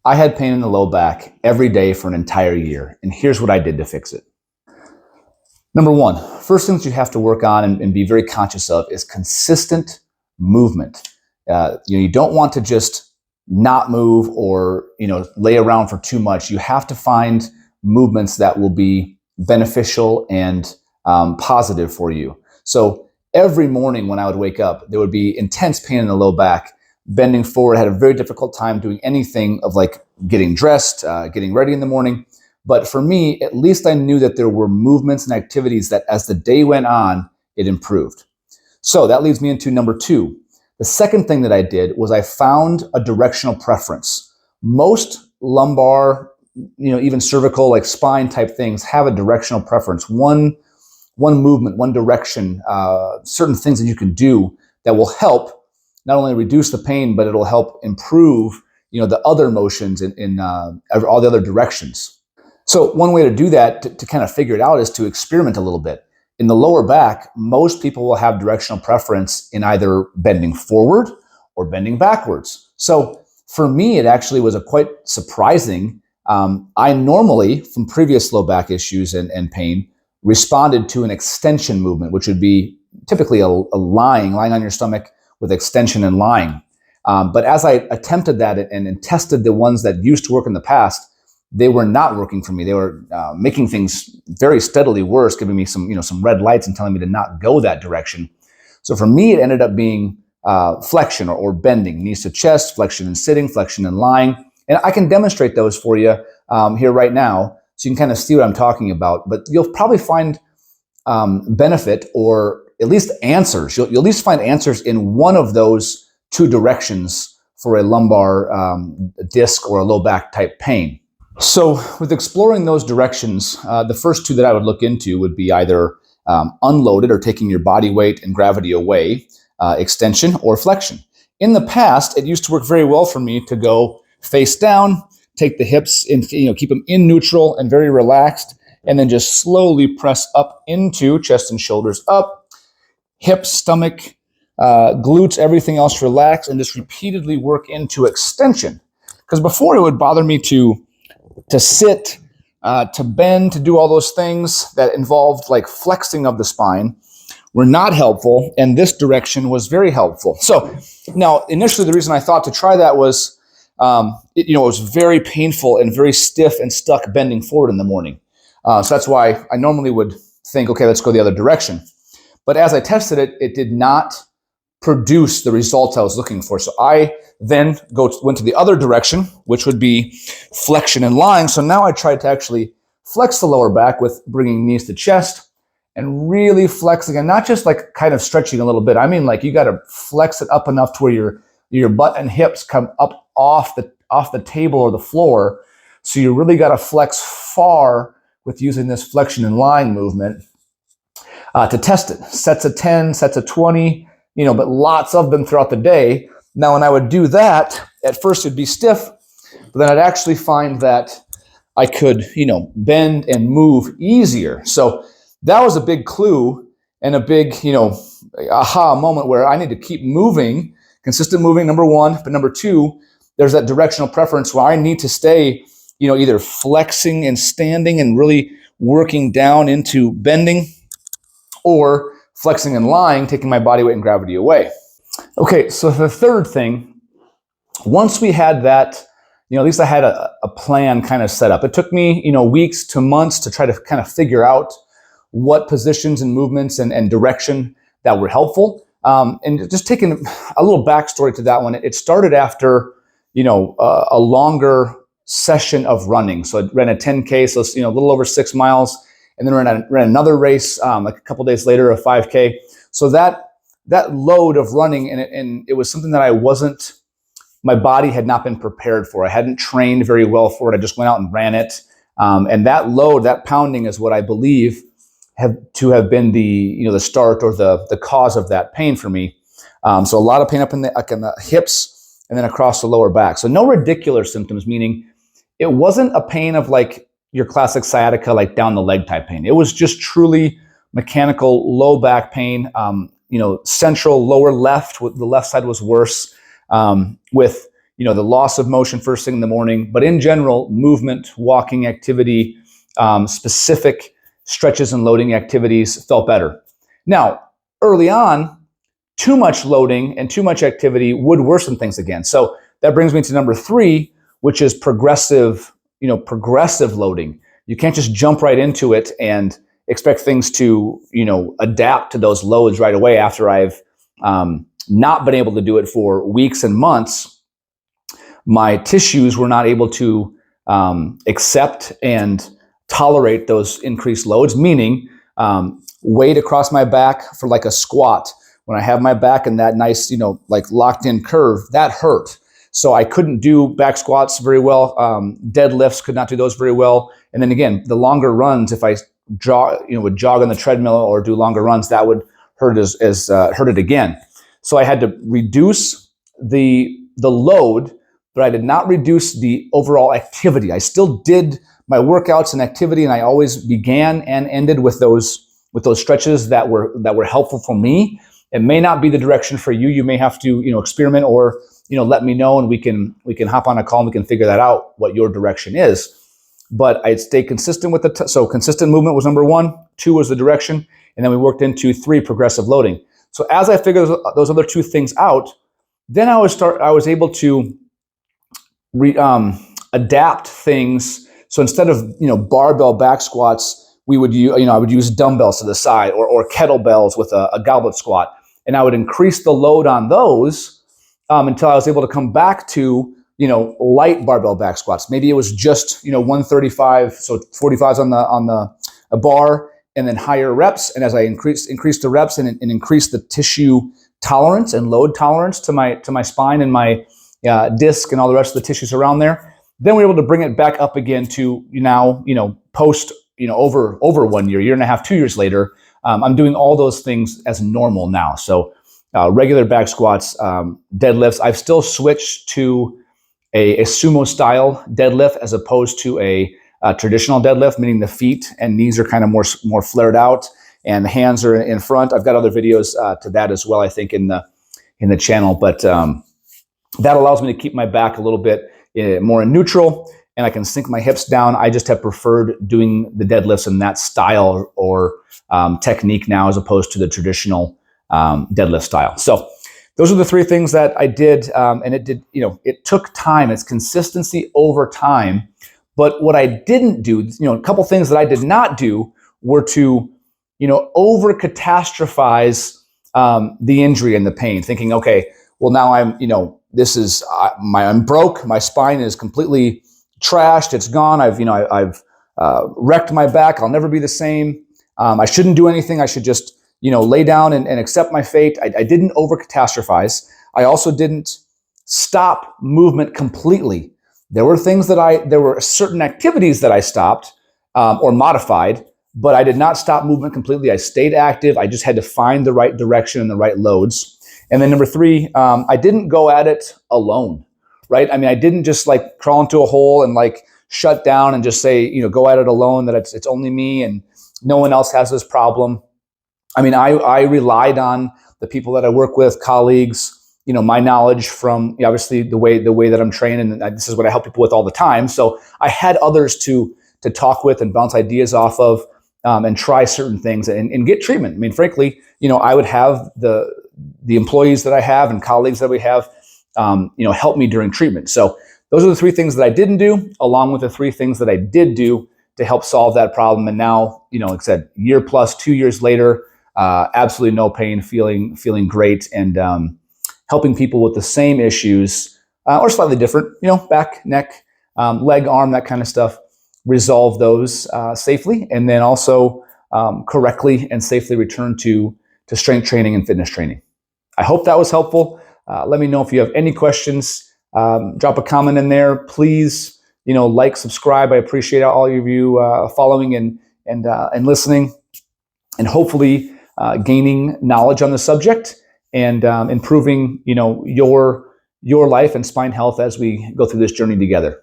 I had pain in the low back every day for an entire year, and here's what I did to fix it. Number one, first things you have to work on and be very conscious of is consistent movement. You don't want to just not move or lay around for too much. You have to find movements that will be beneficial and positive for you. So every morning when I would wake up, there would be intense pain in the low back. Bending forward, I had a very difficult time doing anything of like getting dressed, getting ready in the morning. But for me, at least I knew that there were movements and activities that as the day went on, it improved. So that leads me into number two. The second thing that I did was I found a directional preference. Most lumbar, even cervical, like spine type things have a directional preference. One movement, one direction, certain things that you can do that will help not only reduce the pain, but it'll help improve, the other motions in all the other directions. So one way to do that, to kind of figure it out, is to experiment a little bit. In the lower back, most people will have directional preference in either bending forward or bending backwards. So for me, it actually was a quite surprising. I normally, from previous low back issues and pain, responded to an extension movement, which would be typically a lying on your stomach with extension and lying. But as I attempted that and tested the ones that used to work in the past, they were not working for me. They were making things very steadily worse, giving me some red lights and telling me to not go that direction. So for me, it ended up being flexion or bending, knees to chest, flexion and sitting, flexion and lying. And I can demonstrate those for you here right now, so you can kind of see what I'm talking about. But you'll probably find benefit, or at least answers. You'll at least find answers in one of those two directions for a lumbar disc or a low back type pain. So with exploring those directions, the first two that I would look into would be either unloaded, or taking your body weight and gravity away, extension, or flexion. In the past, it used to work very well for me to go face down, take the hips in, keep them in neutral and very relaxed, and then just slowly press up into chest and shoulders up, hips, stomach, glutes, everything else relax, and just repeatedly work into extension. Because before, it would bother me to sit, to bend, to do all those things that involved like flexing of the spine were not helpful, and this direction was very helpful. So now, initially, the reason I thought to try that was, it was very painful and very stiff and stuck bending forward in the morning. So that's why I normally would think, okay, let's go the other direction. But as I tested it, it did not produce the results I was looking for. So I then went to the other direction, which would be flexion and lying. So now I tried to actually flex the lower back with bringing knees to chest and really flexing, and not just like kind of stretching a little bit. I mean, like you got to flex it up enough to where your butt and hips come up off the table or the floor. So you really got to flex far with using this flexion and lying movement to test it. Sets of 10, sets of 20, but lots of them throughout the day. Now, when I would do that, at first it'd be stiff, but then I'd actually find that I could, bend and move easier. So that was a big clue and a big, aha moment where I need to keep moving, consistent moving, number one. But number two, there's that directional preference where I need to stay, either flexing and standing and really working down into bending, or flexing and lying, taking my body weight and gravity away. Okay, so the third thing, once we had that, at least I had a plan kind of set up. It took me, weeks to months to try to kind of figure out what positions and movements and direction that were helpful. And just taking a little backstory to that one, it started after, a longer session of running. So I ran a 10K, so a little over 6 miles, and then ran another race like a couple days later, a 5K. So that load of running, and it was something that my body had not been prepared for. I hadn't trained very well for it. I just went out and ran it. And that load, that pounding, is what I believe have been the start or the cause of that pain for me. So a lot of pain up in the hips and then across the lower back. So no radicular symptoms, meaning it wasn't a pain of like your classic sciatica, like down the leg type pain. It was just truly mechanical low back pain. Central lower left, the left side was worse, with the loss of motion first thing in the morning, but in general, movement, walking activity, specific stretches and loading activities felt better. Now, early on, too much loading and too much activity would worsen things again. So that brings me to number 3, which is progressive loading. You can't just jump right into it and expect things to, adapt to those loads right away after I've not been able to do it for weeks and months. My tissues were not able to accept and tolerate those increased loads, meaning weight across my back for like a squat. When I have my back in that nice, like locked in curve, that hurt. So I couldn't do back squats very well. Deadlifts, could not do those very well. And then again, the longer runs, if I would jog on the treadmill or do longer runs, that would hurt hurt it again. So I had to reduce the load, but I did not reduce the overall activity. I still did my workouts and activity, and I always began and ended with those stretches that were helpful for me. It may not be the direction for you. You may have to, experiment or, let me know, and we can hop on a call and we can figure that out, what your direction is. But I'd stay consistent with so consistent movement was number 1, 2 was the direction, and then we worked into 3, progressive loading. So as I figured those other 2 things out, then I was able to adapt things. So instead of, barbell back squats, I would use dumbbells to the side or kettlebells with a goblet squat. And I would increase the load on those until I was able to come back to, light barbell back squats. Maybe it was just, 135, so 45s on the bar, and then higher reps. And as I increased the reps and increased the tissue tolerance and load tolerance to my spine and my disc and all the rest of the tissues around there, then we were able to bring it back up again to now, post, over 1 year and a half, 2 years later, I'm doing all those things as normal now. So regular back squats, deadlifts. I've still switched to a sumo style deadlift as opposed to a traditional deadlift, meaning the feet and knees are kind of more flared out and the hands are in front. I've got other videos to that as well, I think, in the channel. But that allows me to keep my back a little bit more in neutral, and I can sink my hips down. I just have preferred doing the deadlifts in that style or technique now as opposed to the traditional deadlift style. So those are the 3 things that I did, and it took time. It's consistency over time. But what I didn't do, a couple things that I did not do were to, over catastrophize the injury and the pain, thinking, okay, well now I'm broke. My spine is completely trashed. It's gone. I've wrecked my back. I'll never be the same. I shouldn't do anything. I should just, lay down and accept my fate. I didn't over catastrophize. I also didn't stop movement completely. There were certain activities that I stopped or modified, but I did not stop movement completely. I stayed active. I just had to find the right direction and the right loads. And then number 3, I didn't go at it alone, right? I mean, I didn't just like crawl into a hole and like shut down and just say, go at it alone, that it's only me and no one else has this problem. I mean, I relied on the people that I work with, colleagues, my knowledge from obviously the way that I'm trained, and this is what I help people with all the time. So I had others to talk with and bounce ideas off of, and try certain things and get treatment. I mean, frankly, I would have the employees that I have and colleagues that we have, help me during treatment. So those are the 3 things that I didn't do, along with the 3 things that I did do to help solve that problem. And now, like I said, year plus, 2 years later, absolutely no pain, feeling great, and helping people with the same issues or slightly different, back, neck, leg, arm, that kind of stuff, resolve those safely, and then also correctly and safely return to strength training and fitness training. I hope that was helpful. Let me know if you have any questions. Drop a comment in there. Please, like, subscribe. I appreciate all of you following and listening, and hopefully gaining knowledge on the subject and improving, your life and spine health as we go through this journey together.